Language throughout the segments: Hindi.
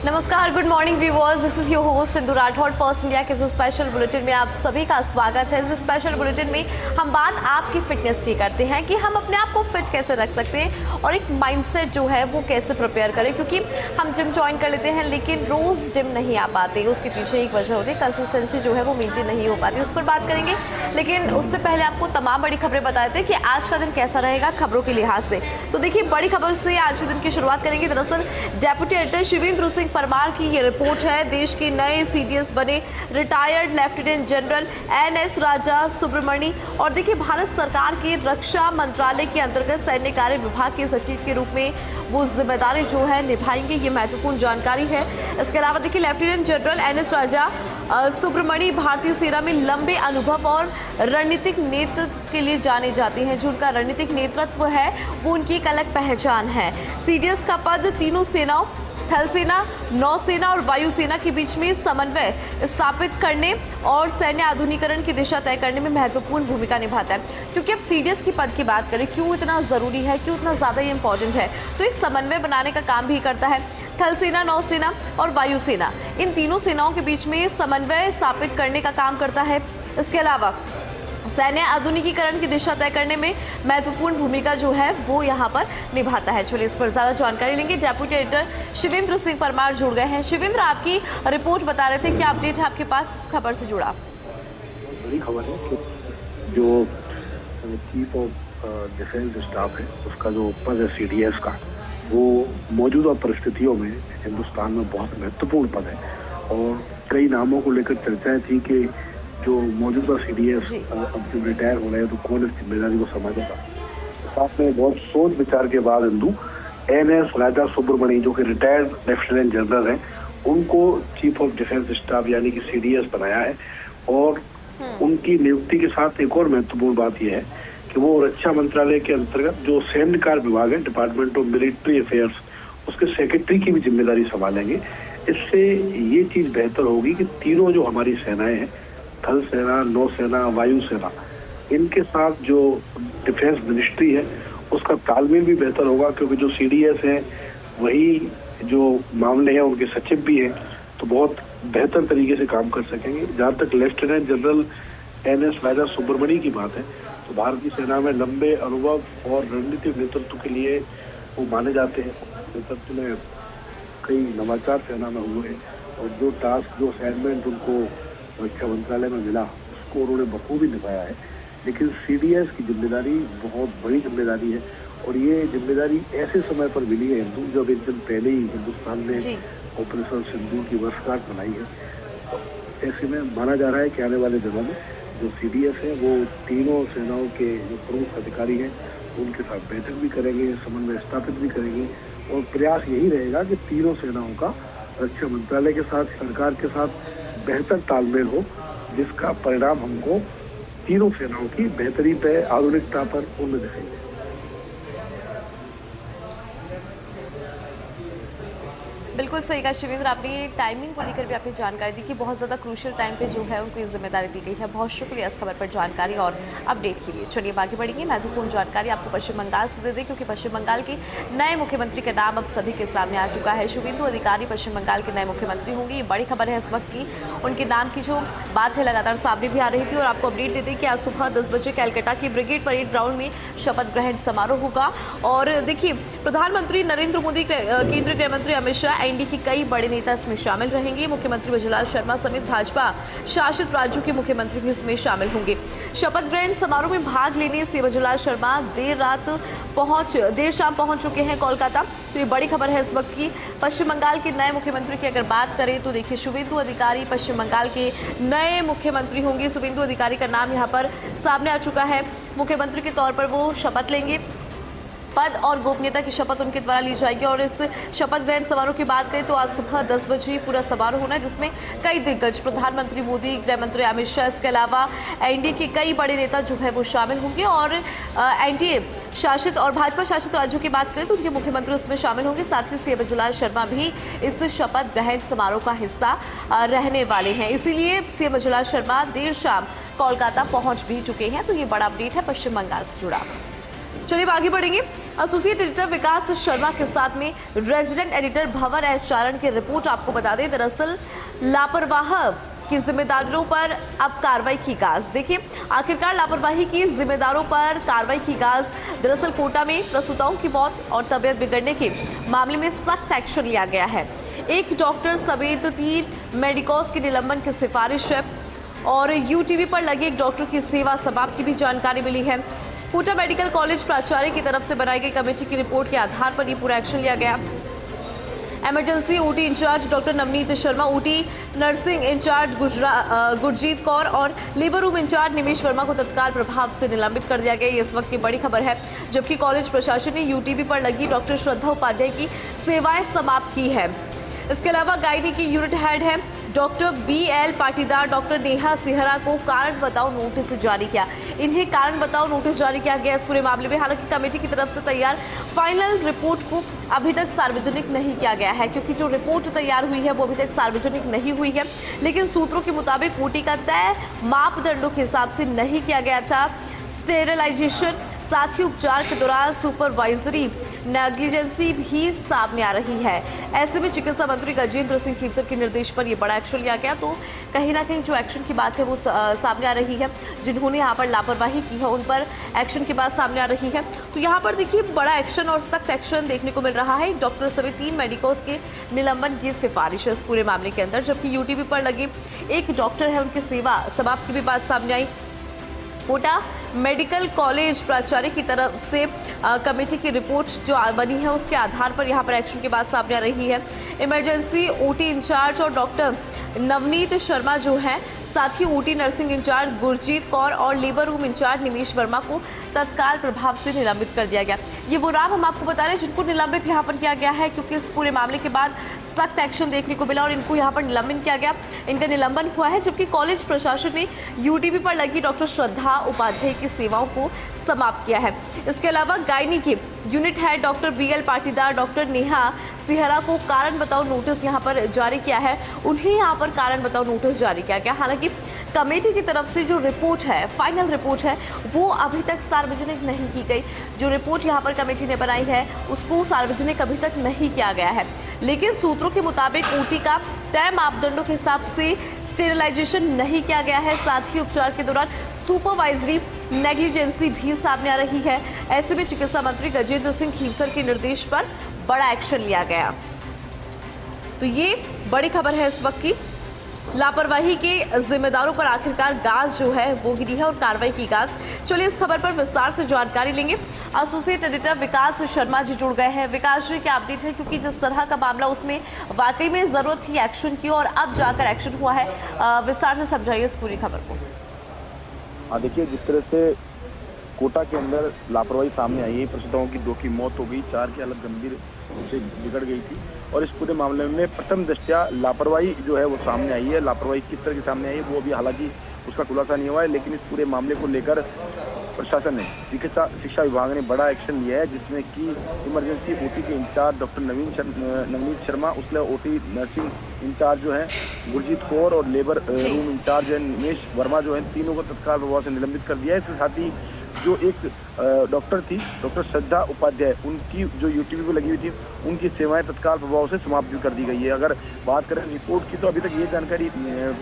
नमस्कार, good morning viewers. This is your host Sindhu Rathore. First India के इस स्पेशल बुलेटिन में आप सभी का स्वागत है। इस स्पेशल बुलेटिन में हम बात आपकी फिटनेस की करते हैं कि हम अपने आप को फिट कैसे रख सकते हैं और एक माइंडसेट जो है वो कैसे प्रिपेयर करें, क्योंकि हम जिम ज्वाइन कर लेते हैं लेकिन रोज जिम नहीं आ पाते। उसके पीछे एक वजह होती है, कंसिस्टेंसी जो है वो मेंटेन नहीं हो पाती। उस पर बात करेंगे, लेकिन उससे पहले आपको तमाम बड़ी खबरें बता देते हैं कि आज का दिन कैसा रहेगा खबरों के लिहाज से। तो देखिए, बड़ी खबर से आज के दिन की शुरुआत करेंगे। दरअसल डेप्यूटी एडिटर शिवेंद्र सिंह परमार की ये रिपोर्ट है। देश के नए सीडीएस बने रिटायर्ड लेफ्टिनेंट जनरल एनएस राजा सुब्रमणी। और देखिए, भारत सरकार के रक्षा मंत्रालय के अंतर्गत सैन्य कार्य विभाग के सचिव के रूप में वो जिम्मेदारी जो है निभाएंगे। ये महत्वपूर्ण जानकारी है। इसके अलावा देखिए, लेफ्टिनेंट जनरल एनएस राजा सुब्रमणी भारतीय सेना में लंबे अनुभव और रणनीतिक नेतृत्व के लिए जाने जाते हैं। जो उनका रणनीतिक नेतृत्व है वो उनकी एक अलग पहचान है। सीडीएस का पद तीनों सेनाओं, थल सेना, नौसेना और वायुसेना के बीच में समन्वय स्थापित करने और सैन्य आधुनिकीकरण की दिशा तय करने में महत्वपूर्ण भूमिका निभाता है। क्योंकि अब सीडीएस की पद की बात करें, क्यों इतना जरूरी है, क्यों इतना ज्यादा ये इंपॉर्टेंट है, तो एक समन्वय बनाने का काम भी करता है। थल सेना, नौसेना और वायुसेना, इन तीनों सेनाओं के बीच में समन्वय स्थापित करने का काम करता है। इसके अलावा सैन्य आधुनिकीकरण की दिशा तय करने में महत्वपूर्ण भूमिका जो है वो यहाँ पर निभाता है। चलिए, इस पर ज्यादा जानकारी लेंगे। डेप्यूटी एडिटर शिवेंद्र सिंह परमार जुड़ गए हैं। शिवेंद्र, आपकी रिपोर्ट बता रहे थे, क्या अपडेट है आपके पास खबर से जुड़ा? बड़ी खबर है कि जो चीफ ऑफ डिफेंस स्टाफ है, उसका जो पद है सीडीएस का, वो मौजूदा परिस्थितियों में हिंदुस्तान में बहुत महत्वपूर्ण पद है। और कई नामों को लेकर चर्चाएं थी कि जो मौजूदा सीडीएस अब जब रिटायर हो रहे हैं तो कौन इस जिम्मेदारी को संभालेगा। साथ में बहुत सोच विचार के बाद हिंदू एनएस राजा सुब्रमणी, जो कि रिटायर्ड लेफ्टिनेंट जनरल हैं, उनको चीफ ऑफ डिफेंस स्टाफ यानी कि सीडीएस बनाया है। और उनकी नियुक्ति के साथ एक और महत्वपूर्ण बात यह है कि वो रक्षा मंत्रालय के अंतर्गत जो सैन्य कार्य विभाग है, डिपार्टमेंट ऑफ मिलिट्री अफेयर्स, उसके सेक्रेटरी की भी जिम्मेदारी संभालेंगे। इससे ये चीज बेहतर होगी कि तीनों जो हमारी सेनाएं हैं, थल सेना, नौसेना, वायुसेना, इनके साथ जो डिफेंस मिनिस्ट्री है उसका तालमेल भी बेहतर होगा। क्योंकि जो सीडीएस है वही जो मामले हैं उनके सचिव भी हैं, तो बहुत बेहतर तरीके से काम कर सकेंगे। जहाँ तक लेफ्टिनेंट जनरल एनएस राजा सुब्रमणी की बात है, तो भारतीय सेना में लंबे अनुभव और रणनीतिक नेतृत्व के लिए वो माने जाते हैं। नेतृत्व में कई नवाचार सेना में हुए और जो टास्क, जो असाइनमेंट उनको रक्षा मंत्रालय में मिला, उसको उन्होंने बखूबी निभाया है। लेकिन सीडीएस की जिम्मेदारी बहुत बड़ी जिम्मेदारी है और ये जिम्मेदारी ऐसे समय पर मिली है हिंदू, जब एक दिन पहले ही हिंदुस्तान ने ऑपरेशन सिंदूर की वर्षगांठ मनाई है। तो ऐसे में माना जा रहा है कि आने वाले दिनों में जो सीडीएस है वो तीनों सेनाओं के जो प्रमुख अधिकारी हैं उनके साथ बैठक भी करेंगे, समन्वय स्थापित भी करेंगे। और प्रयास यही रहेगा कि तीनों सेनाओं का रक्षा मंत्रालय के साथ, सरकार के साथ बेहतर तालमेल हो, जिसका परिणाम हमको तीनों सेनाओं की बेहतरी पे, आधुनिकता पर उन्नति दिखेंगे। बिल्कुल सही कहा शिवेंद्र, आपने टाइमिंग को लेकर भी आपने जानकारी दी कि बहुत ज़्यादा क्रूशियल टाइम पे जो है उनको ये जिम्मेदारी दी गई है। बहुत शुक्रिया इस खबर पर जानकारी और अपडेट के लिए। चलिए, आगे बढ़ेंगे। महत्वपूर्ण जानकारी आपको पश्चिम बंगाल से दे दें, क्योंकि पश्चिम बंगाल के नए मुख्यमंत्री का नाम अब सभी के सामने आ चुका है। शुभेंदु अधिकारी पश्चिम बंगाल के नए मुख्यमंत्री होंगे। ये बड़ी खबर है इस वक्त की। उनके नाम की जो बात है लगातार सामने भी आ रही थी और आपको अपडेट देते कि आज सुबह 10 बजे कैलकाटा की ब्रिगेड परेड ग्राउंड में शपथ ग्रहण समारोह होगा। और देखिए, प्रधानमंत्री नरेंद्र मोदी, केंद्रीय गृह मंत्री अमित शाह, एनडीए के कई बड़े नेता इसमें शामिल रहेंगे। मुख्यमंत्री वजुलाल शर्मा समेत भाजपा शासित राज्यों के मुख्यमंत्री भी इसमें शामिल होंगे। शपथ ग्रहण समारोह में भाग लेने से वजुलाल शर्मा देर शाम पहुंच चुके हैं कोलकाता। तो ये बड़ी खबर है इस वक्त की। पश्चिम बंगाल के नए मुख्यमंत्री की अगर बात करें तो देखिए, शुभेंदु अधिकारी पश्चिम बंगाल के नए मुख्यमंत्री होंगे। शुभेंदु अधिकारी का नाम यहाँ पर सामने आ चुका है। मुख्यमंत्री के तौर पर वो शपथ लेंगे। पद और गोपनीयता की शपथ उनके द्वारा ली जाएगी। और इस शपथ ग्रहण समारोह की बात करें तो आज सुबह 10 बजे पूरा समारोह होना है, जिसमें कई दिग्गज, प्रधानमंत्री मोदी, गृह मंत्री अमित शाह, इसके अलावा एनडीए के कई बड़े नेता जो है वो शामिल होंगे। और एनडीए शासित और भाजपा शासित राज्यों की बात करें तो उनके मुख्यमंत्री इसमें शामिल होंगे। साथ ही सीएम वजुलाल शर्मा भी इस शपथ ग्रहण समारोह का हिस्सा रहने वाले हैं। इसीलिए सीएम वजुलाल शर्मा देर शाम कोलकाता पहुंच भी चुके हैं। तो ये बड़ा अपडेट है पश्चिम बंगाल से जुड़ा। चलिए आगे बढ़ेंगे। एसोसिएट एडिटर विकास शर्मा के साथ में रेजिडेंट एडिटर भंवर एस चारण की रिपोर्ट आपको बता दें। दरअसल लापरवाह की जिम्मेदारों पर अब कार्रवाई की गाज। देखिए आखिरकार लापरवाही की जिम्मेदारों पर कार्रवाई की गाज। दरअसल कोटा में प्रसूताओं की मौत और तबियत बिगड़ने के मामले में सख्त एक्शन लिया गया है। एक डॉक्टर समेत 3 मेडिकोस की निलंबन की सिफारिश है और यूटीवी पर लगी एक डॉक्टर की सेवा समाप्त की भी जानकारी मिली है। कोटा मेडिकल कॉलेज प्राचार्य की तरफ से बनाई गई कमेटी की रिपोर्ट के आधार पर ये पूरा एक्शन लिया गया। Emergency OT in-charge doctor Navneet Sharma, OT nursing in charge Gurjeet Kaur और labour room in charge Nimesh Verma को तत्काल प्रभाव से निलंबित कर दिया गया। ये इस वक्त की बड़ी खबर है। जबकि कॉलेज प्रशासन ने यूटीबी पर लगी डॉक्टर श्रद्धा उपाध्याय की सेवाएं समाप्त की है। इसके अलावा गायनी की यूनिट हेड है doctor BL Patidar, doctor Neha Sihra को कारण बताओ नोटिस जारी किया। इन्हें कारण बताओ नोटिस जारी किया गया इस पूरे मामले में। हालांकि कमेटी की तरफ से तैयार फाइनल रिपोर्ट को अभी तक सार्वजनिक नहीं किया गया है, क्योंकि जो रिपोर्ट तैयार हुई है वो अभी तक सार्वजनिक नहीं हुई है। लेकिन सूत्रों के मुताबिक ओटी का तय मापदंडों के हिसाब से नहीं किया गया था। स्टेरिलाइजेशन, साथ ही उपचार के दौरान सुपरवाइजरी नेग्लिजेंसी भी सामने आ रही है। ऐसे में चिकित्सा मंत्री गजेंद्र सिंह खीवसर के निर्देश पर यह बड़ा एक्शन लिया गया। तो कहीं ना कहीं जो एक्शन की बात है वो सामने आ रही है। जिन्होंने यहाँ पर लापरवाही की है उन पर एक्शन की बात सामने आ रही है। तो यहाँ पर देखिए बड़ा एक्शन और सख्त एक्शन देखने को मिल रहा है। डॉक्टर समेत 3 मेडिकोस के निलंबन की सिफारिश है इस पूरे मामले के अंदर। जबकि यूटीबी पर लगे एक डॉक्टर है उनकी सेवा समाप्त की भी बात सामने आई। कोटा मेडिकल कॉलेज प्राचार्य की तरफ से कमेटी की रिपोर्ट जो बनी है उसके आधार पर यहाँ पर एक्शन की बात सामने आ रही है। इमरजेंसी ओटी इंचार्ज और डॉक्टर नवनीत शर्मा जो है, साथ ही OT nursing in charge Gurjeet Kaur और labour room in charge Nimesh Verma को तत्काल प्रभाव से निलंबित कर दिया गया। ये वो नाम हम आपको बता रहे हैं जिनको निलंबित यहाँ पर किया गया है, क्योंकि इस पूरे मामले के बाद सख्त एक्शन देखने को मिला और इनको यहाँ पर निलंबन किया गया। इनका निलंबन हुआ है। जबकि कॉलेज प्रशासन ने यूटीबी पर लगी डॉक्टर श्रद्धा उपाध्याय की सेवाओं को समाप्त किया है। इसके अलावा गायनी के unit head doctor BL Patidar, doctor Neha Sihra को कारण बताओ नोटिस यहाँ पर जारी किया है। उन्हें यहाँ पर कारण बताओ नोटिस जारी किया गया। हालांकि कमेटी की तरफ से जो रिपोर्ट है, फाइनल रिपोर्ट है, वो अभी तक सार्वजनिक नहीं की गई। जो रिपोर्ट यहाँ पर कमेटी ने बनाई है उसको सार्वजनिक अभी तक नहीं किया गया है। लेकिन सूत्रों के मुताबिक ओटी का तय मापदंडों के हिसाब से स्टेरिलाइजेशन नहीं किया गया है। साथ ही उपचार के दौरान सुपरवाइजरी नेग्लिजेंसी भी सामने आ रही है। ऐसे में चिकित्सा मंत्री गजेंद्र सिंह खीवसर के निर्देश पर बड़ा एक्शन लिया गया। तो ये बड़ी खबर है इस वक्त की। लापरवाही के जिम्मेदारों पर आखिरकार गाज जो है वो गिरी है और कार्रवाई की गाज। चलिए इस खबर पर विस्तार से जानकारी लेंगे। एसोसिएट एडिटर विकास शर्मा जी जुड़ गए हैं। विकास जी क्या अपडेट है, क्योंकि जिस तरह का मामला उसमें वाकई में जरूरत थी एक्शन की और अब जाकर एक्शन हुआ है, विस्तार से समझाइए इस पूरी खबर को। हाँ देखिए, जिस तरह से कोटा के अंदर लापरवाही सामने आई है, प्रसूताओं की 2 की मौत हो गई, 4 की हालत गंभीर से बिगड़ गई थी और इस पूरे मामले में प्रथम दृष्टया लापरवाही जो है वो सामने आई है। लापरवाही किस तरह की सामने आई है वो अभी हालांकि उसका खुलासा नहीं हुआ है, लेकिन इस पूरे मामले को लेकर प्रशासन ने शिक्षा विभाग ने बड़ा एक्शन लिया है, जिसमें कि इमरजेंसी ओटी के इंचार्ज डॉक्टर नवनीत शर्मा, उसके ओटी नर्सिंग इंचार्ज जो है गुरजीत कौर और लेबर रूम इंचार्ज है निमेश वर्मा जो है, तीनों को तत्काल प्रभाव से निलंबित कर दिया है। इसके साथ ही जो एक डॉक्टर थी डॉक्टर श्रद्धा उपाध्याय, उनकी जो यूटीबी पे लगी हुई थी, उनकी सेवाएं तत्काल प्रभाव से समाप्त कर दी गई है। अगर बात करें रिपोर्ट की तो अभी तक ये जानकारी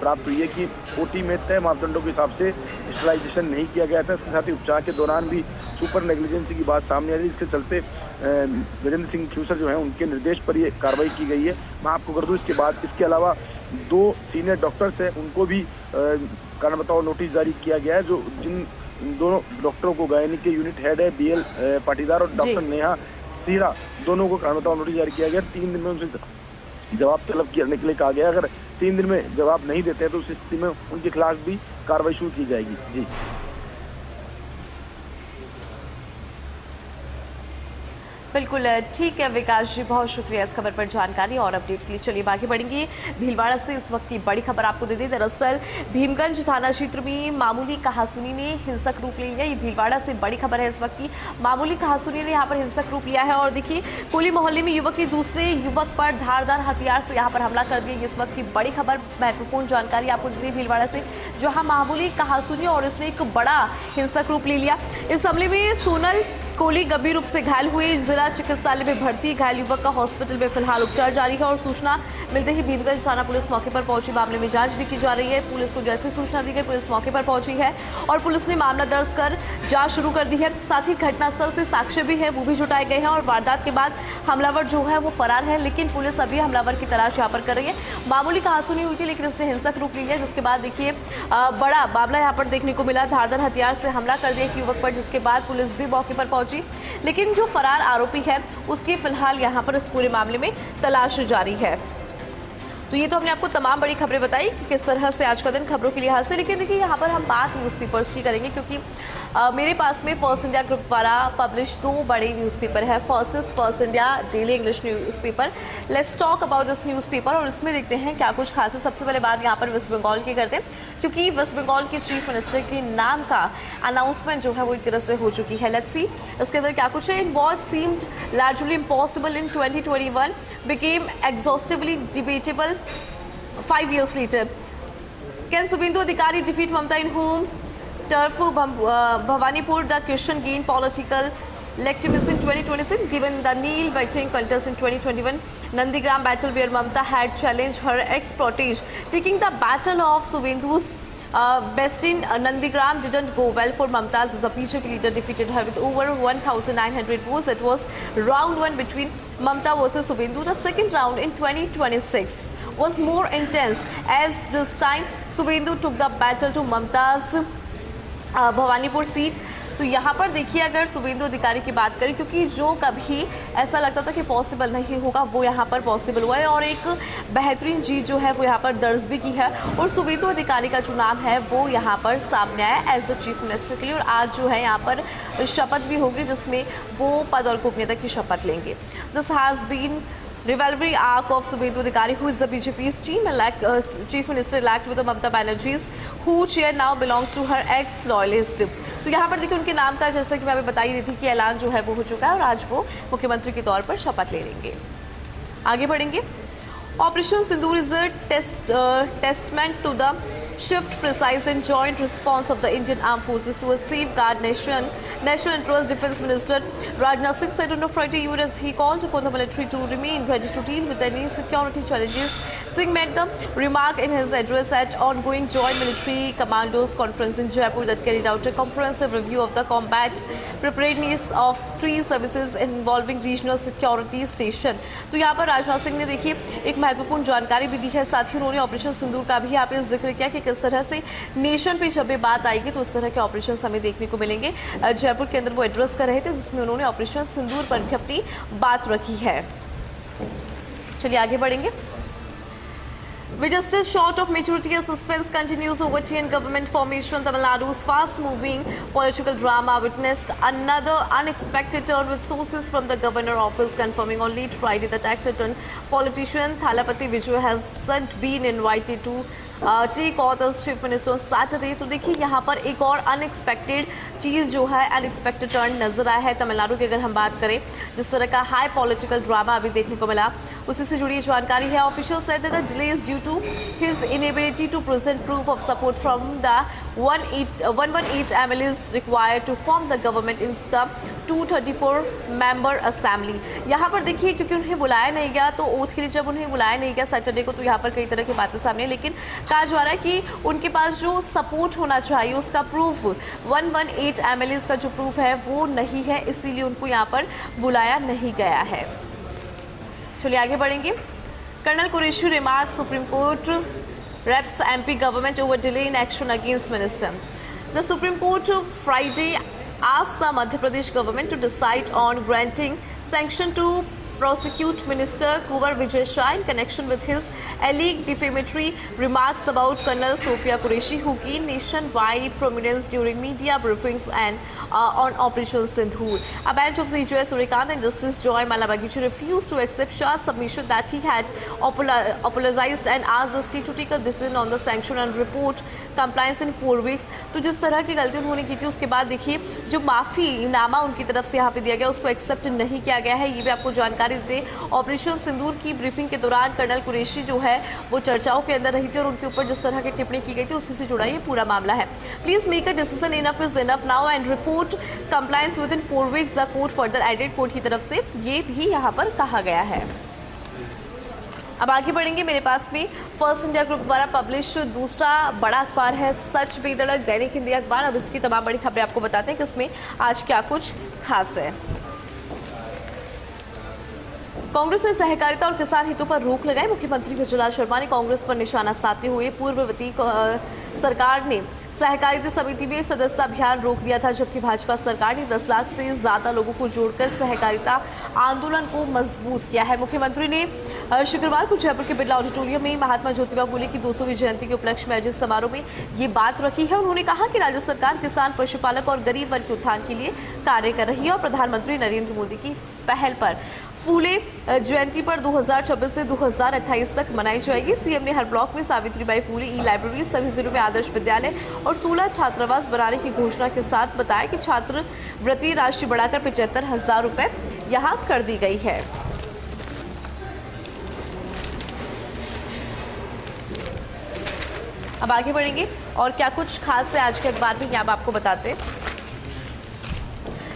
प्राप्त हुई है कि ओटी में तय मापदंडों के हिसाब से स्टेरिलाइजेशन नहीं किया गया था। इसके साथ ही उपचार के दौरान भी सुपर नेग्लिजेंसी की बात सामने आ रही है। इसके चलते गजेंद्र सिंह खीवसर जो है उनके निर्देश पर ये कार्रवाई की गई है। मैं आपको कर दूँ इसके अलावा 2 सीनियर डॉक्टर्स हैं, उनको भी कारण बताओ नोटिस जारी किया गया है। जो जिन दोनों डॉक्टरों को गायनी के यूनिट हेड है BL पाटीदार और डॉक्टर नेहा सिहरा, दोनों को कारण बताओ नोटिस जारी किया गया। 3 दिन में उनसे जवाब तलब करने के लिए कहा गया। अगर 3 दिन में जवाब नहीं देते हैं तो उस स्थिति में उनके खिलाफ भी कार्रवाई शुरू की जाएगी। जी बिल्कुल ठीक है विकास जी, बहुत शुक्रिया इस खबर पर जानकारी और अपडेट के लिए। चलिए आगे बढ़ेंगे। भीलवाड़ा से इस वक्त की बड़ी खबर आपको दे दी। दरअसल भीमगंज थाना क्षेत्र में मामूली कहासुनी ने हिंसक रूप ले लिया। ये भीलवाड़ा से बड़ी खबर है इस वक्त की। मामूली कहासुनी ने यहाँ पर हिंसक रूप लिया है और देखिए कोली मोहल्ले में युवक ने दूसरे युवक पर धारदार हथियार से यहाँ पर हमला कर दिया। इस वक्त की बड़ी खबर, महत्वपूर्ण जानकारी आपको दी भीलवाड़ा से, जहाँ मामूली कहासुनी और इसने एक बड़ा हिंसक रूप ले लिया। इस हमले में सोनल कोहली गंभीर रूप से घायल हुए, जिला चिकित्सालय में भर्ती। घायल युवक का हॉस्पिटल में फिलहाल उपचार जारी है और सूचना मिलते ही भीमगंज थाना पुलिस मौके पर पहुंची। मामले में जांच भी की जा रही है। पुलिस को जैसे सूचना दी गई, पुलिस मौके पर पहुंची है और पुलिस ने मामला दर्ज कर जांच शुरू कर दी है। साथ ही घटनास्थल से साक्ष्य भी है, वो भी जुटाए गए हैं और वारदात के बाद हमलावर जो है वो फरार है, लेकिन पुलिस अभी हमलावर की तलाश यहाँ पर कर रही है। मामूली कहासुनी हुई थी, लेकिन इसने हिंसक रूप लिया, जिसके बाद देखिए बड़ा मामला यहाँ पर देखने को मिला। धारदार हथियार से हमला कर दिया एक युवक पर, जिसके बाद पुलिस भी मौके पर पहुंची, लेकिन जो फरार आरोपी है उसकी फिलहाल यहाँ पर इस पूरे मामले में तलाश जारी है। तो ये तो हमने आपको तमाम बड़ी खबरें बताई कि किस तरह से आज का दिन खबरों के लिहाज से, लेकिन देखिए यहाँ पर हम बात न्यूज़पेपर्स की करेंगे, क्योंकि मेरे पास में फर्स्ट इंडिया ग्रुप द्वारा पब्लिश 2 बड़े न्यूज़पेपर है। First is first India daily English newspaper. Let's talk about this newspaper और इसमें देखते हैं क्या कुछ खास है। सबसे पहले बात यहाँ पर वेस्ट बंगाल की करते हैं, क्योंकि वेस्ट बंगाल के चीफ मिनिस्टर के नाम का अनाउंसमेंट जो है वो एक तरह से हो चुकी है। लेट्स सी इसके अंदर क्या कुछ है। In what seemed largely impossible in 2021 became exhaustively debatable 5 years later. Can Subhendu Adhikari defeat Mamata in home turf Bhawanipur? The question gained political legitimacy in 2026 given the nail-biting contest in 2021 Nandigram battle where Mamata had challenged her ex-protege. Taking the battle of Subhendu's best in Nandigram didn't go well for Mamata as the BJP leader defeated her with over 1,900 votes. It was round 1 between Mamata versus Subhendu. The second round in 2026 was more intense as this time Subhendu took the battle to Mamata's Bhawanipur seat. तो यहाँ पर देखिए अगर शुभेंदु अधिकारी की बात करें, क्योंकि जो कभी ऐसा लगता था कि पॉसिबल नहीं होगा वो यहाँ पर पॉसिबल हुआ है और एक बेहतरीन जीत जो है वो यहाँ पर दर्ज भी की है और शुभेंदु अधिकारी का जो नाम है वो यहाँ पर सामने आया एज अ चीफ मिनिस्टर के लिए। और आज जो है यहाँ पर शपथ भी होगी जिसमें वो पद और गोपनीयता की शपथ लेंगे। This has been rivalry arc of Subhendu Adhikari, who is the BJP's chief minister-elect with Mamata Banerjee's, whose chair now belongs to her ex-loyalist. तो यहाँ पर देखिए उनके नाम का, जैसा कि मैं अभी बता ही रही थी कि ऐलान जो है वो हो चुका है और आज वो मुख्यमंत्री के तौर पर शपथ ले लेंगे। आगे बढ़ेंगे। Operation Sindoor is a testament to the swift, precise and joint response of the Indian Armed Forces to safeguard national interest. Defence Minister Rajnath Singh said on Friday evening as he called upon the military to remain ready to deal with any security challenges. Singh made the remark in his address at ongoing Joint Military Commandos Conference in Jaipur that carried out a comprehensive review of the combat preparedness of 3 services involving regional security station. तो यहाँ पर राजनाथ सिंह ने देखिए एक महत्वपूर्ण जानकारी भी दी है। साथ ही उन्होंने ऑपरेशन सिंदूर का भी यहाँ पे जिक्र किया कि किस तरह से नेशन पे जब ये बात आएगी तो उस तरह के ऑपरेशन हमें देखने को मिलेंगे। जयपुर के अंदर वो एड्रेस कर रहे थे जिसमें उन्होंने ऑपरेशन सिंदूर पर भी अपनी बात रखी है। चलिए आगे बढ़ेंगे। We're just still short of maturity as suspense continues over TN government formation. Tamil Nadu's fast-moving political drama witnessed another unexpected turn with sources from the governor office confirming on late Friday that actor-turned politician Thalapathy Vijay hasn't been invited to take oath as chief minister on Saturday. तो देखिए यहाँ पर एक और अनएक्सपेक्टेड चीज़ जो है, अनएक्सपेक्टेड टर्न नजर आया है तमिलनाडु की। अगर हम बात करें जिस तरह का हाई पॉलिटिकल ड्रामा अभी देखने को मिला, उसी से जुड़ी जानकारी है। Official said that the delay is due to his inability to present proof of support from the 118 MLAs required to form the government in the 234 member assembly। यहाँ पर देखिए क्योंकि उन्हें बुलाया नहीं गया, तो ओथ के लिए जब उन्हें बुलाया नहीं गया सैटरडे को, तो यहाँ पर कई तरह की बातें सामने, लेकिन कहा जा रहा है कि उनके पास जो सपोर्ट होना चाहिए उसका प्रूफ 118 MLAs का जो प्रूफ है वो नहीं है, इसीलिए उनको यहाँ पर बुलाया नहीं गया है। चलिए आगे बढ़ेंगे। Colonel Qureshi remark supreme court reps MP government over delay in action against minister. The Supreme Court Friday asked the Madhya Pradesh government to decide on granting sanction to prosecute Minister Kunwar Vijay Shah in connection with his alleged defamatory remarks about Colonel Sophia Qureshi, who gained nationwide prominence during media briefings and on Operation Sindhur. A bench of CJI Surikant and Justice Joy Malabagichi refused to accept Shah's submission that he had apologized and asked the state to take a decision on the sanction and report compliance in 4 weeks. तो जिस तरह की गलती उन्होंने की थी उसके बाद देखिए जो माफ़ीनामा उनकी तरफ से यहाँ पे दिया गया उसको एक्सेप्ट नहीं किया गया है। ये भी आपको जानकारी देते ऑपरेशन सिंदूर की ब्रीफिंग के दौरान कर्नल कुरैशी जो है वो चर्चाओं के अंदर रही थी और उनके ऊपर जिस तरह की टिप्पणी की गई थी उसी से जुड़ा ये पूरा मामला है। Please make a decision, enough is enough now and report compliance within 4 weeks the court further added. Court की तरफ से ये भी यहाँ पर कहा गया है। अब आगे बढ़ेंगे, मेरे पास में फर्स्ट इंडिया ग्रुप द्वारा पब्लिश दूसरा बड़ा अखबार है सच बेधड़क दैनिक हिंदी अखबार। अब इसकी तमाम बड़ी खबरें आपको बताते हैं कि इसमें आज क्या कुछ खास है। कांग्रेस ने सहकारिता और किसान हितों पर रोक लगाई। मुख्यमंत्री भजनलाल शर्मा ने कांग्रेस पर निशाना साधते हुए पूर्ववर्ती सरकार ने सहकारिता समिति में सदस्यता अभियान रोक दिया था, जबकि भाजपा सरकार ने 10 लाख से ज्यादा लोगों को जोड़कर सहकारिता आंदोलन को मजबूत किया है। मुख्यमंत्री ने शुक्रवार को जयपुर के बिरला ऑडिटोरियम में महात्मा ज्योतिबा फुले की 200वीं जयंती के उपलक्ष्य में आयोजित समारोह में ये बात रखी है। उन्होंने कहा कि राज्य सरकार किसान, पशुपालक और गरीब वर्ग के उत्थान के लिए कार्य कर रही है और प्रधानमंत्री नरेंद्र मोदी की पहल पर फूले जयंती पर 2026 से 2028 तक मनाई जाएगी। सीएम ने हर ब्लॉक में सावित्रीबाई फूले ई लाइब्रेरी, सभी जिलों में आदर्श विद्यालय और 16 छात्रावास बनाने की घोषणा के साथ बताया कि छात्रवृत्ति राशि बढ़ाकर 75,000 रुपए यहाँ कर दी गई है। अब आगे बढ़ेंगे और क्या कुछ खास है आज के अखबार में, क्या आपको बताते हैं।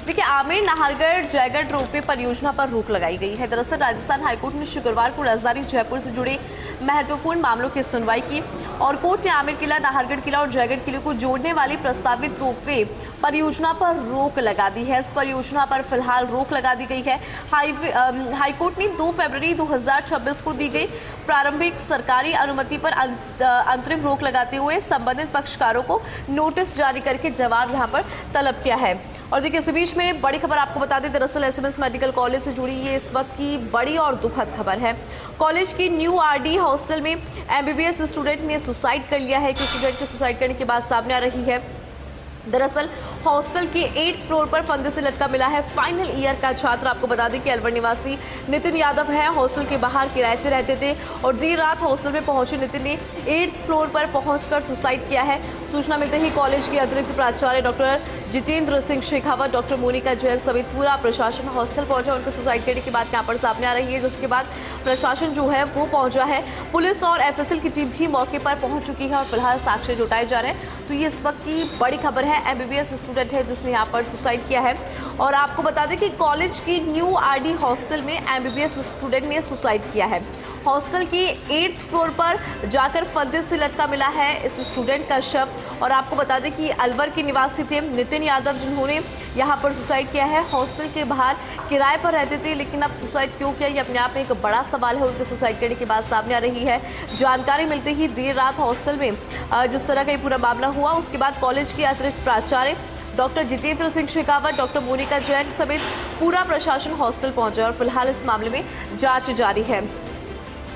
देखिए, आमेर नाहरगढ़ जयगढ़ रोपवे परियोजना पर रोक लगाई गई है। दरअसल राजस्थान हाईकोर्ट ने शुक्रवार को राजधानी जयपुर से जुड़े महत्वपूर्ण मामलों की सुनवाई की और कोर्ट ने आमेर किला, नाहरगढ़ किला और जयगढ़ किले को जोड़ने वाली प्रस्तावित रोपवे परियोजना पर रोक लगा दी है। इस परियोजना पर फिलहाल रोक लगा दी गई है। हाईकोर्ट ने 2 फरवरी 2026 को दी गई प्रारंभिक सरकारी अनुमति पर अंतरिम रोक लगाते हुए संबंधित पक्षकारों को नोटिस जारी करके जवाब यहां पर तलब किया है। और देखिए, इस बीच में बड़ी खबर आपको बता दें, दरअसल एसएमएस मेडिकल कॉलेज से जुड़ी ये इस वक्त की बड़ी और दुखद खबर है। कॉलेज की न्यू आरडी हॉस्टल में एमबीबीएस स्टूडेंट ने सुसाइड कर लिया है। कि स्टूडेंट के सुसाइड करने की बात सामने आ रही है। दरअसल हॉस्टल के 8th फ्लोर पर फंदे से लटका मिला है फाइनल ईयर का छात्र। आपको बता दें कि अलवर निवासी नितिन यादव है। हॉस्टल के बाहर किराए से रहते थे और देर रात हॉस्टल में पहुंचे नितिन ने 8th फ्लोर पर पहुंचकर सुसाइड किया है। सूचना मिलते ही कॉलेज के अतिरिक्त प्राचार्य डॉक्टर जितेंद्र सिंह शेखावत, डॉक्टर मोनिका जैन समेत पूरा प्रशासन हॉस्टल पहुंचा। उनके सुसाइड करने की बात यहाँ पर सामने आ रही है, जिसके बाद प्रशासन जो है वो पहुंचा है। पुलिस और एफएसएल की टीम भी मौके पर पहुंच चुकी है और फिलहाल साक्ष्य जुटाए जा रहे हैं। तो ये इस वक्त की बड़ी खबर है। एमबीबीएस स्टूडेंट है जिसने यहाँ पर सुसाइड किया है। और आपको बता दें कि कॉलेज की न्यू आरडी हॉस्टल में एमबीबीएस स्टूडेंट ने सुसाइड किया है। हॉस्टल के 8th फ्लोर पर जाकर फंदे से लटका मिला है इस स्टूडेंट का शव। और आपको बता दें कि अलवर के निवासी थे नितिन यादव, जिन्होंने यहाँ पर सुसाइड किया है। हॉस्टल के बाहर किराए पर रहते थे, लेकिन अब सुसाइड क्यों किया, ये अपने आप में एक बड़ा सवाल है। उनके सुसाइड करने की बात सामने आ रही है। जानकारी मिलते ही देर रात हॉस्टल में जिस तरह का ये पूरा मामला हुआ, उसके बाद कॉलेज के अतिरिक्त प्राचार्य डॉक्टर जितेंद्र सिंह शेखावत, डॉक्टर मोनिका जैन समेत पूरा प्रशासन हॉस्टल पहुंचा और फिलहाल इस मामले में जांच जारी है।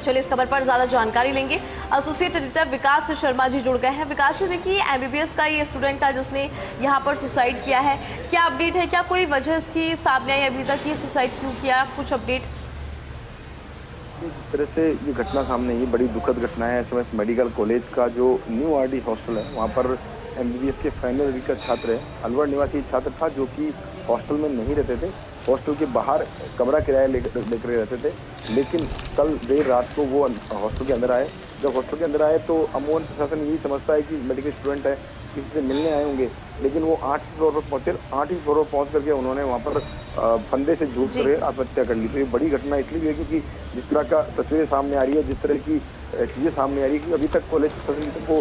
चलिए इस खबर पर ज्यादा जानकारी लेंगे। एसोसिएट एडिटर विकास शर्मा जी जुड़ गए हैं। विकास जी, देखिए एमबीबीएस का ये स्टूडेंट था जिसने यहाँ पर सुसाइड किया है, क्या अपडेट है, क्या कोई वजह इसकी सामने आई अभी तक, ये सुसाइड क्यों किया, कुछ अपडेट? जिस तरह से ये घटना सामने आई, बड़ी दुखद घटना है। एसएमएस मेडिकल कॉलेज का जो न्यू आरडी हॉस्टल है, वहाँ पर एमबीबीएस के फाइनल ईयर का छात्र है, अलवर निवासी छात्र था, जो कि हॉस्टल में नहीं रहते थे। हॉस्टल के बाहर कमरा किराया लेकर रहते थे। लेकिन कल देर रात को वो हॉस्टल के अंदर आए। जब हॉस्टल के अंदर आए तो अमूमन प्रशासन यही समझता है कि मेडिकल स्टूडेंट है, किसी से मिलने आए होंगे, लेकिन वो 8th फ्लोर पर पहुंचे। 8th फ्लोर पर पहुंच करके उन्होंने वहाँ पर फंदे से झूठ कर आत्महत्या कर ली। तो ये बड़ी घटना इसलिए है क्योंकि जिस तरह का तस्वीरें सामने आ रही है, जिस तरह की चीज़ें सामने आ रही है कि अभी तक कॉलेज प्रशासन को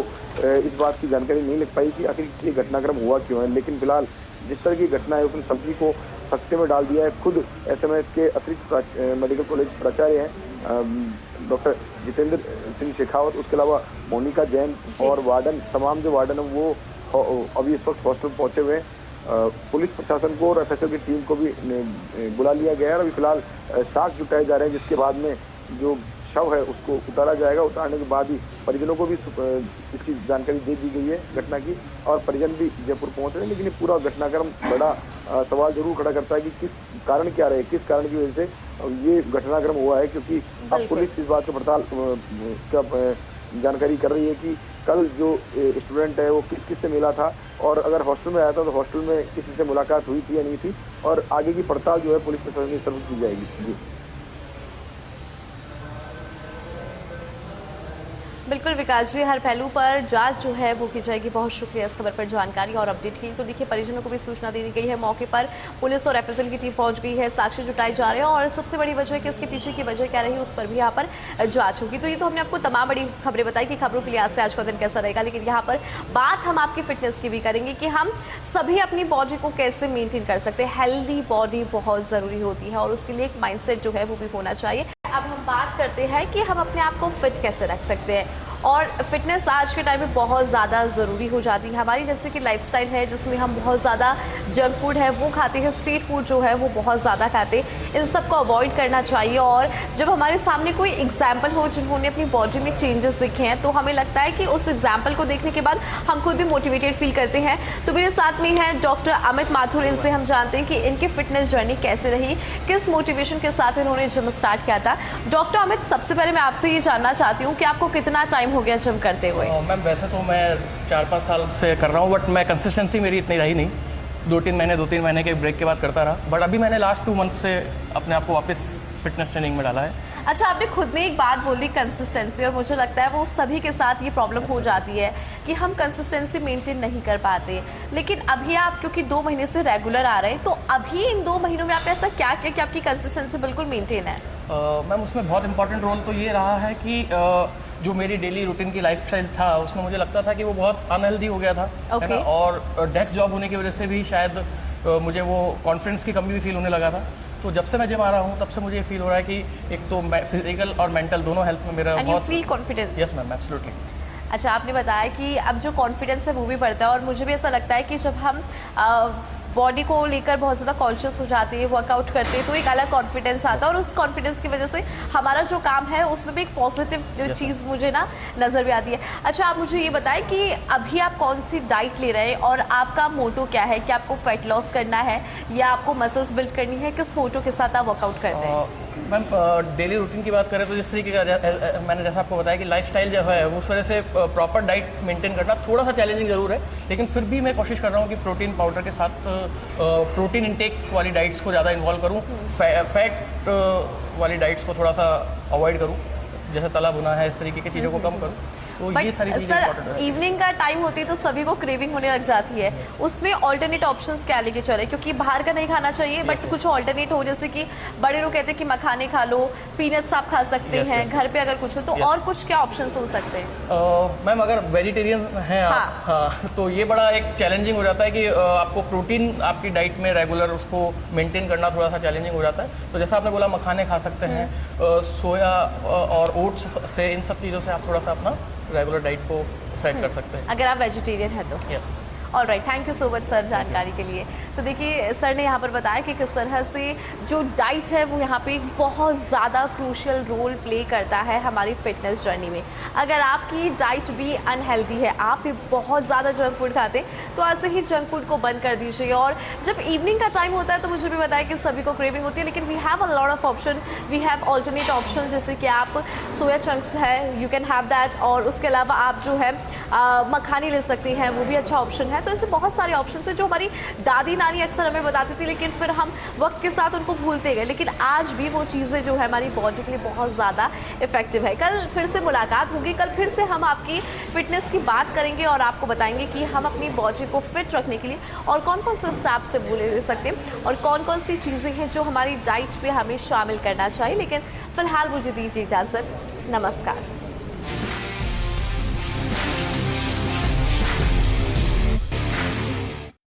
इस बात की जानकारी नहीं लग पाई कि आखिर ये घटनाक्रम हुआ क्यों है। लेकिन फिलहाल जिस तरह की घटना है उसने सभी को सख्ते में डाल दिया है। खुद एसएमएस के अतिरिक्त मेडिकल कॉलेज प्राचार्य हैं डॉक्टर जितेंद्र सिंह शेखावत, उसके अलावा मोनिका जैन और वार्डन, तमाम जो वार्डन है वो अभी इस वक्त हॉस्टल पहुंचे हुए हैं। पुलिस प्रशासन को और एफएसएल की टीम को भी बुला लिया गया है और अभी फिलहाल साक्ष्य जुटाए जा रहे हैं, जिसके बाद में जो शव है उसको उतारा जाएगा। उतारने के बाद ही परिजनों को भी इसकी जानकारी दे दी गई है घटना की, और परिजन भी जयपुर पहुंच रहे हैं। लेकिन ये पूरा घटनाक्रम बड़ा सवाल जरूर खड़ा करता है कि किस कारण क्या रहे, किस कारण की वजह से ये घटनाक्रम हुआ है। क्योंकि अब पुलिस इस बात को पड़ताल जानकारी कर रही है कि कल जो स्टूडेंट है वो किस किस से मिला था और अगर हॉस्टल में आया था तो हॉस्टल में किसी से मुलाकात हुई थी या नहीं थी, और आगे की पड़ताल जो है पुलिस प्रशासन की तरफ की जाएगी। जी बिल्कुल विकास जी, हर पहलू पर जांच जो है वो की जाएगी। बहुत शुक्रिया इस खबर पर जानकारी और अपडेट के लिए। तो देखिए, परिजनों को भी सूचना दे दी गई है, मौके पर पुलिस और एफएसएल की टीम पहुंच गई है, साक्ष्य जुटाए जा रहे हैं और सबसे बड़ी वजह कि इसके पीछे की वजह क्या रही उस पर भी यहाँ पर जांच होगी। तो ये तो हमने आपको तमाम बड़ी खबरें बताई कि खबरों के लिहाज से आज का दिन कैसा रहेगा, लेकिन यहाँ पर बात हम आपकी फिटनेस की भी करेंगे कि हम सभी अपनी बॉडी को कैसे मेंटेन कर सकते हैं। हेल्दी बॉडी बहुत ज़रूरी होती है और उसके लिए एक माइंडसेट जो है वो भी होना चाहिए। अब हम बात करते हैं कि हम अपने आप को फिट कैसे रख सकते हैं, और फिटनेस आज के टाइम में बहुत ज़्यादा ज़रूरी हो जाती है। हमारी जैसे कि लाइफस्टाइल है जिसमें हम बहुत ज़्यादा जंक फूड है वो खाते हैं, स्ट्रीट फूड जो है वो बहुत ज़्यादा खाते हैं, इन सब को अवॉइड करना चाहिए। और जब हमारे सामने कोई एग्जाम्पल हो जिन्होंने अपनी बॉडी में चेंजेस दिखे हैं तो हमें लगता है कि उस एग्जाम्पल को देखने के बाद हम खुद भी मोटिवेटेड फील करते हैं। तो मेरे साथ में है डॉक्टर अमित माथुर, इनसे हम जानते हैं कि इनकी फिटनेस जर्नी कैसे रही, किस मोटिवेशन के साथ इन्होंने जिम स्टार्ट किया था। डॉक्टर अमित, सबसे पहले मैं आपसे ये जानना चाहती हूँ कि आपको कितना टाइम हो गया जिम करते हुए? मैम वैसे तो मैं 4-5 साल से कर रहा हूँ, बट मैं कंसिस्टेंसी मेरी इतनी रही नहीं। 2-3 महीने के ब्रेक के बाद करता रहा, बट अभी मैंने लास्ट 2 मंथ से अपने आप को वापस फिटनेस ट्रेनिंग में डाला है। अच्छा, आपने खुद ने एक बात बोली कंसिस्टेंसी, और मुझे लगता है वो सभी के साथ ये प्रॉब्लम हो जाती है कि हम कंसिस्टेंसी मेंटेन नहीं कर पाते। लेकिन अभी आप क्योंकि 2 महीने से रेगुलर आ रहे हैं, तो अभी इन 2 महीनों में आपने ऐसा क्या किया कि आपकी कंसिस्टेंसी बिल्कुल मेंटेन है? मैम उसमें बहुत इंपॉर्टेंट रोल तो ये रहा है कि जो मेरी डेली रूटीन की लाइफस्टाइल था उसमें मुझे लगता था कि वो बहुत अनहेल्दी हो गया था, है ना। और डेस्क जॉब होने की वजह से भी शायद मुझे वो कॉन्फिडेंस की कमी भी फील होने लगा था। तो जब से मैं जिम आ रहा हूँ तब से मुझे फील हो रहा है कि एक तो फिजिकल और मेंटल दोनों हेल्थ में मेरा बहुत feel confident. Yes ma'am, absolutely. अच्छा, आपने बताया कि अब जो कॉन्फिडेंस है वो भी बढ़ता है, और मुझे भी ऐसा लगता है कि जब हम बॉडी को लेकर बहुत ज़्यादा कॉन्शियस हो जाते हैं, वर्कआउट करते हैं, तो एक अलग कॉन्फिडेंस आता है और उस कॉन्फिडेंस की वजह से हमारा जो काम है उसमें भी एक पॉजिटिव जो चीज़ मुझे ना नज़र भी आती है। अच्छा, आप मुझे ये बताएं कि अभी आप कौन सी डाइट ले रहे हैं और आपका मोटो क्या है? कि आपको फैट लॉस करना है या आपको मसल्स बिल्ड करनी है? किस मोटो के साथ आप वर्कआउट करते हैं? मैम डेली रूटीन की बात करें तो जिस तरीके का मैंने जैसा आपको बताया कि लाइफस्टाइल जो है उस वजह से प्रॉपर डाइट मेंटेन करना थोड़ा सा चैलेंजिंग ज़रूर है, लेकिन फिर भी मैं कोशिश कर रहा हूँ कि प्रोटीन पाउडर के साथ प्रोटीन इंटेक वाली डाइट्स को ज़्यादा इन्वॉल्व करूँ, फैट वाली डाइट्स को थोड़ा सा अवॉइड करूँ, जैसे तला भुना है इस तरीके की चीज़ों को कम करूँ। तो ये सारी चीजें इंपॉर्टेंट है। इवनिंग का टाइम होती है तो सभी को क्रेविंग होने लग जाती है, उसमें ऑल्टरनेट ऑप्शंस क्या लेके चले? क्योंकि बाहर का नहीं खाना चाहिए, बट कुछ ऑल्टरनेट हो, जैसे कि बड़े लोग कहते हैं कि मखाने खा लो, पीनट्स आप खा सकते हैं, घर पे अगर कुछ हो तो और कुछ क्या ऑप्शंस हो सकते हैं? मैम अगर वेजिटेरियन हैं आप, हाँ, तो ये बड़ा एक चैलेंजिंग हो जाता है कि आपको प्रोटीन आपकी डाइट में रेगुलर उसको मेंटेन करना थोड़ा सा चैलेंजिंग हो जाता है। तो जैसा आपने बोला मखाने खा सकते हैं, सोया और ओट्स से, इन सब चीज़ों से आप थोड़ा सा अपना रेगुलर डाइट को सेट कर सकते हैं अगर आप वेजिटेरियन हैं तो। Yes. Alright, thank you so much sir जानकारी के लिए। तो देखिए, सर ने यहाँ पर बताया कि किस तरह से जो डाइट है वो यहाँ पे बहुत ज़्यादा क्रूशियल रोल प्ले करता है हमारी फिटनेस जर्नी में। अगर आपकी डाइट भी अनहेल्दी है, आप भी बहुत ज़्यादा जंक फूड खाते हैं, तो आज से ही जंक फूड को बंद कर दीजिए। और जब इवनिंग का टाइम होता है तो मुझे भी बताया कि सभी को क्रेविंग होती है, लेकिन we have a lot of option, we have alternate option, जैसे कि आप सोया चंक्स है, यू कैन हैव दैट, और उसके अलावा आप जो है मखानी ले सकती हैं, वो भी अच्छा ऑप्शन है। तो ऐसे बहुत सारे ऑप्शन है जो हमारी दादी नानी अक्सर हमें बताती थी, लेकिन फिर हम वक्त के साथ उनको भूलते गए। लेकिन आज भी वो चीज़ें जो है हमारी बॉडी के लिए बहुत ज़्यादा इफेक्टिव है। कल फिर से मुलाकात होगी, कल फिर से हम आपकी फिटनेस की बात करेंगे और आपको बताएंगे कि हम अपनी बॉडी को फिट रखने के लिए और कौन कौन से स्टेप्स से वो ले सकते हैं और कौन कौन सी चीज़ें हैं जो हमारी डाइट में हमें शामिल करना चाहिए। लेकिन फिलहाल मुझे दीजिए इजाज़त, नमस्कार।